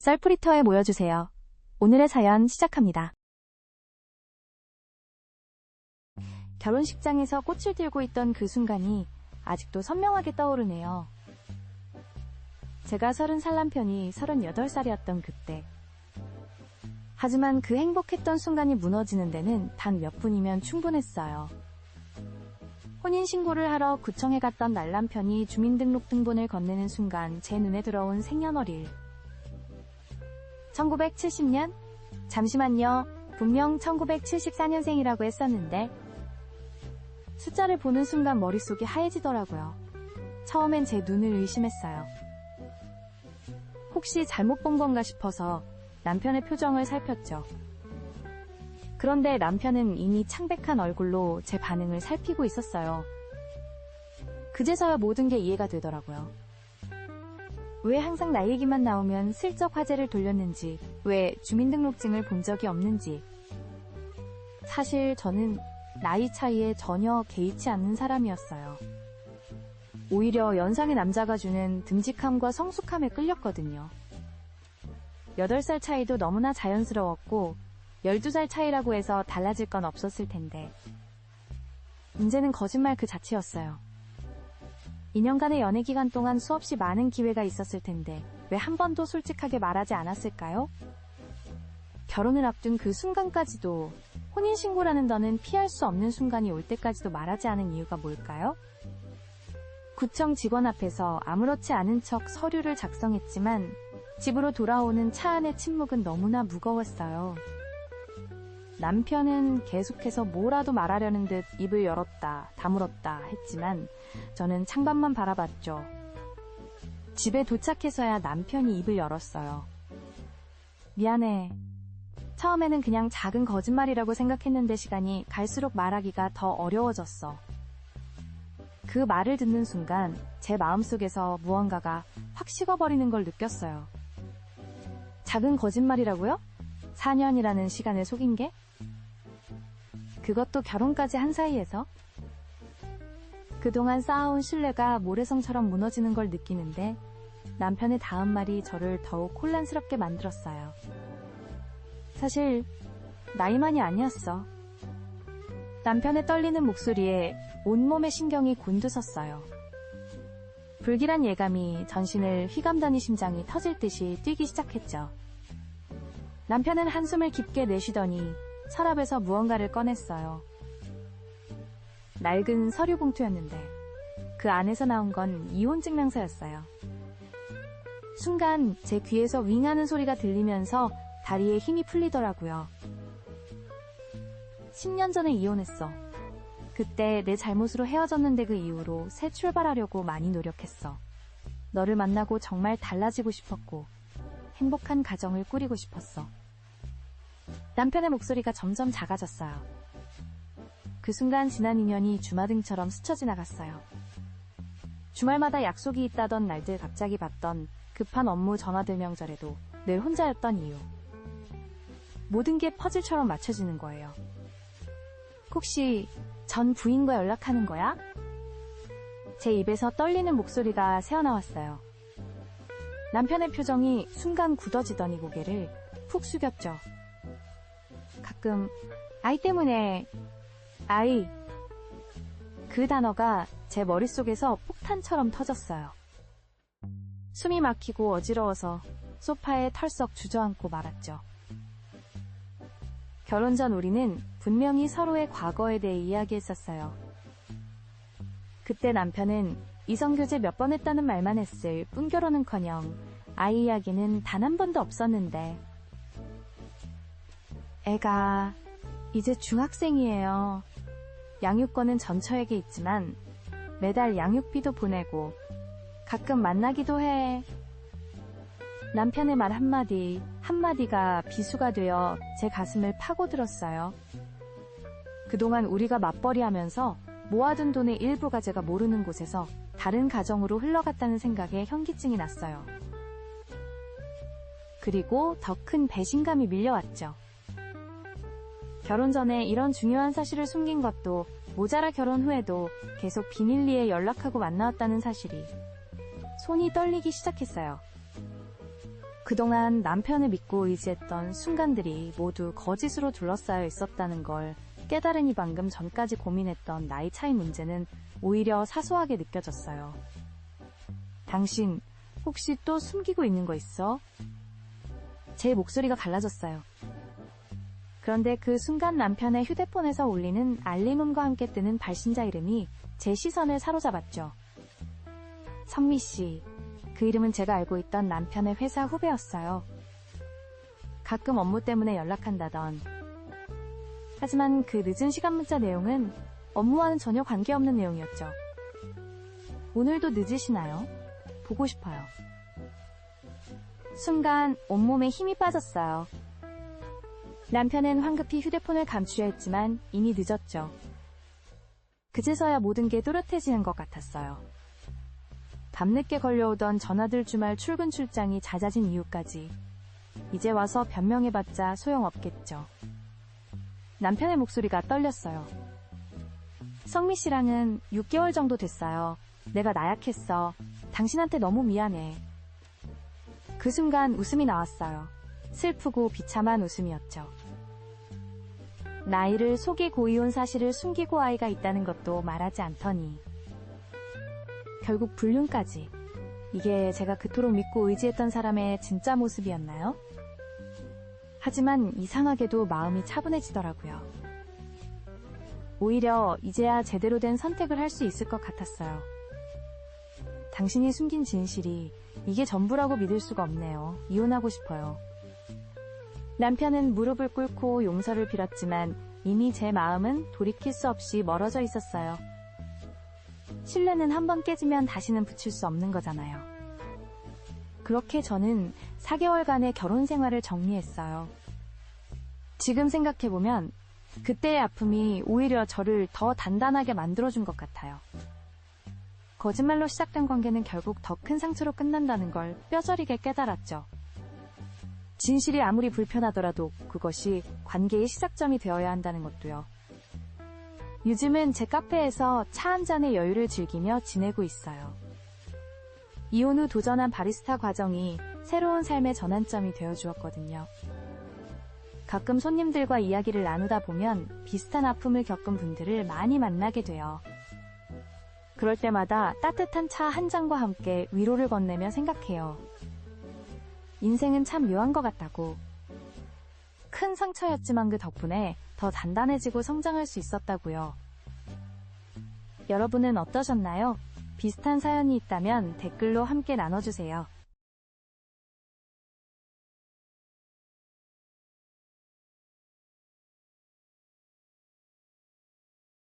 썰풀이터에 모여주세요. 오늘의 사연 시작합니다. 결혼식장에서 꽃을 들고 있던 그 순간이 아직도 선명하게 떠오르네요. 제가 30살 남편이 38살이었던 그때. 하지만 그 행복했던 순간이 무너지는 데는 단 몇 분이면 충분했어요. 혼인신고를 하러 구청에 갔던 날 남편이 주민등록등본을 건네는 순간 제 눈에 들어온 생년월일. 1970년? 잠시만요. 분명 1974년생이라고 했었는데. 숫자를 보는 순간 머릿속이 하얘지더라고요. 처음엔 제 눈을 의심했어요. 혹시 잘못 본 건가 싶어서 남편의 표정을 살폈죠. 그런데 남편은 이미 창백한 얼굴로 제 반응을 살피고 있었어요. 그제서야 모든 게 이해가 되더라고요. 왜 항상 나 얘기만 나오면 슬쩍 화제를 돌렸는지, 왜 주민등록증을 본 적이 없는지. 사실 저는 나이 차이에 전혀 개의치 않는 사람이었어요. 오히려 연상의 남자가 주는 듬직함과 성숙함에 끌렸거든요. 8살 차이도 너무나 자연스러웠고 12살 차이라고 해서 달라질 건 없었을 텐데 문제는 거짓말 그 자체였어요. 2년간의 연애 기간 동안 수없이 많은 기회가 있었을 텐데 왜 한 번도 솔직하게 말하지 않았을까요? 결혼을 앞둔 그 순간까지도, 혼인신고라는 더는 피할 수 없는 순간이 올 때까지도 말하지 않은 이유가 뭘까요? 구청 직원 앞에서 아무렇지 않은 척 서류를 작성했지만 집으로 돌아오는 차 안의 침묵은 너무나 무거웠어요. 남편은 계속해서 뭐라도 말하려는 듯 입을 열었다 다물었다 했지만 저는 창밖만 바라봤죠. 집에 도착해서야 남편이 입을 열었어요. 미안해. 처음에는 그냥 작은 거짓말이라고 생각했는데 시간이 갈수록 말하기가 더 어려워졌어. 그 말을 듣는 순간 제 마음속에서 무언가가 확 식어버리는 걸 느꼈어요. 작은 거짓말이라고요? 4년이라는 시간을 속인 게? 그것도 결혼까지 한 사이에서? 그동안 쌓아온 신뢰가 모래성처럼 무너지는 걸 느끼는데 남편의 다음 말이 저를 더욱 혼란스럽게 만들었어요. 사실 나이만이 아니었어. 남편의 떨리는 목소리에 온몸의 신경이 곤두섰어요. 불길한 예감이 전신을 휘감더니 심장이 터질 듯이 뛰기 시작했죠. 남편은 한숨을 깊게 내쉬더니 서랍에서 무언가를 꺼냈어요. 낡은 서류 봉투였는데 그 안에서 나온 건 이혼 증명서였어요. 순간 제 귀에서 윙하는 소리가 들리면서 다리에 힘이 풀리더라고요. 10년 전에 이혼했어. 그때 내 잘못으로 헤어졌는데 그 이후로 새 출발하려고 많이 노력했어. 너를 만나고 정말 달라지고 싶었고 행복한 가정을 꾸리고 싶었어. 남편의 목소리가 점점 작아졌어요. 그 순간 지난 2년이 주마등처럼 스쳐 지나갔어요. 주말마다 약속이 있다던 날들 갑자기 받던 급한 업무 전화들 명절에도 늘 혼자였던 이유. 모든 게 퍼즐처럼 맞춰지는 거예요. 혹시 전 부인과 연락하는 거야? 제 입에서 떨리는 목소리가 새어나왔어요. 남편의 표정이 순간 굳어지더니 고개를 푹 숙였죠. 가끔 아이 때문에 아이, 그 단어가 제 머릿속에서 폭탄처럼 터졌어요. 숨이 막히고 어지러워서 소파에 털썩 주저앉고 말았죠. 결혼 전 우리는 분명히 서로의 과거에 대해 이야기했었어요. 그때 남편은 이성교제 몇 번 했다는 말만 했을 뿐 결혼은커녕 아이 이야기는 단 한 번도 없었는데 애가 이제 중학생이에요. 양육권은 전처에게 있지만 매달 양육비도 보내고 가끔 만나기도 해. 남편의 말 한마디가 비수가 되어 제 가슴을 파고들었어요. 그동안 우리가 맞벌이하면서 모아둔 돈의 일부가 제가 모르는 곳에서 다른 가정으로 흘러갔다는 생각에 현기증이 났어요. 그리고 더 큰 배신감이 밀려왔죠. 결혼 전에 이런 중요한 사실을 숨긴 것도 모자라 결혼 후에도 계속 비밀리에 연락하고 만나왔다는 사실이 손이 떨리기 시작했어요. 그동안 남편을 믿고 의지했던 순간들이 모두 거짓으로 둘러싸여 있었다는 걸 깨달으니 방금 전까지 고민했던 나이 차이 문제는 오히려 사소하게 느껴졌어요. 당신 혹시 또 숨기고 있는 거 있어? 제 목소리가 갈라졌어요. 그런데 그 순간 남편의 휴대폰에서 울리는 알림음과 함께 뜨는 발신자 이름이 제 시선을 사로잡았죠. 성미 씨. 그 이름은 제가 알고 있던 남편의 회사 후배였어요. 가끔 업무 때문에 연락한다던. 하지만 그 늦은 시간 문자 내용은 업무와는 전혀 관계없는 내용이었죠. 오늘도 늦으시나요? 보고 싶어요. 순간 온몸에 힘이 빠졌어요. 남편은 황급히 휴대폰을 감추려 했지만 이미 늦었죠. 그제서야 모든 게 또렷해지는 것 같았어요. 밤늦게 걸려오던 전화들 주말 출근 출장이 잦아진 이유까지 이제 와서 변명해봤자 소용없겠죠. 남편의 목소리가 떨렸어요. 성미 씨랑은 6개월 정도 됐어요. 내가 나약했어. 당신한테 너무 미안해. 그 순간 웃음이 나왔어요. 슬프고 비참한 웃음이었죠. 나이를 속이고 이혼 사실을 숨기고 아이가 있다는 것도 말하지 않더니 결국 불륜까지. 이게 제가 그토록 믿고 의지했던 사람의 진짜 모습이었나요? 하지만 이상하게도 마음이 차분해지더라고요. 오히려 이제야 제대로 된 선택을 할 수 있을 것 같았어요. 당신이 숨긴 진실이 이게 전부라고 믿을 수가 없네요. 이혼하고 싶어요. 남편은 무릎을 꿇고 용서를 빌었지만 이미 제 마음은 돌이킬 수 없이 멀어져 있었어요. 신뢰는 한번 깨지면 다시는 붙일 수 없는 거잖아요. 그렇게 저는 4개월간의 결혼 생활을 정리했어요. 지금 생각해보면 그때의 아픔이 오히려 저를 더 단단하게 만들어준 것 같아요. 거짓말로 시작된 관계는 결국 더 큰 상처로 끝난다는 걸 뼈저리게 깨달았죠. 진실이 아무리 불편하더라도 그것이 관계의 시작점이 되어야 한다는 것도요. 요즘은 제 카페에서 차 한 잔의 여유를 즐기며 지내고 있어요. 이혼 후 도전한 바리스타 과정이 새로운 삶의 전환점이 되어주었거든요. 가끔 손님들과 이야기를 나누다 보면 비슷한 아픔을 겪은 분들을 많이 만나게 돼요. 그럴 때마다 따뜻한 차 한 잔과 함께 위로를 건네며 생각해요. 인생은 참 묘한 것 같다고. 큰 상처였지만 그 덕분에 더 단단해지고 성장할 수 있었다고요. 여러분은 어떠셨나요? 비슷한 사연이 있다면 댓글로 함께 나눠주세요.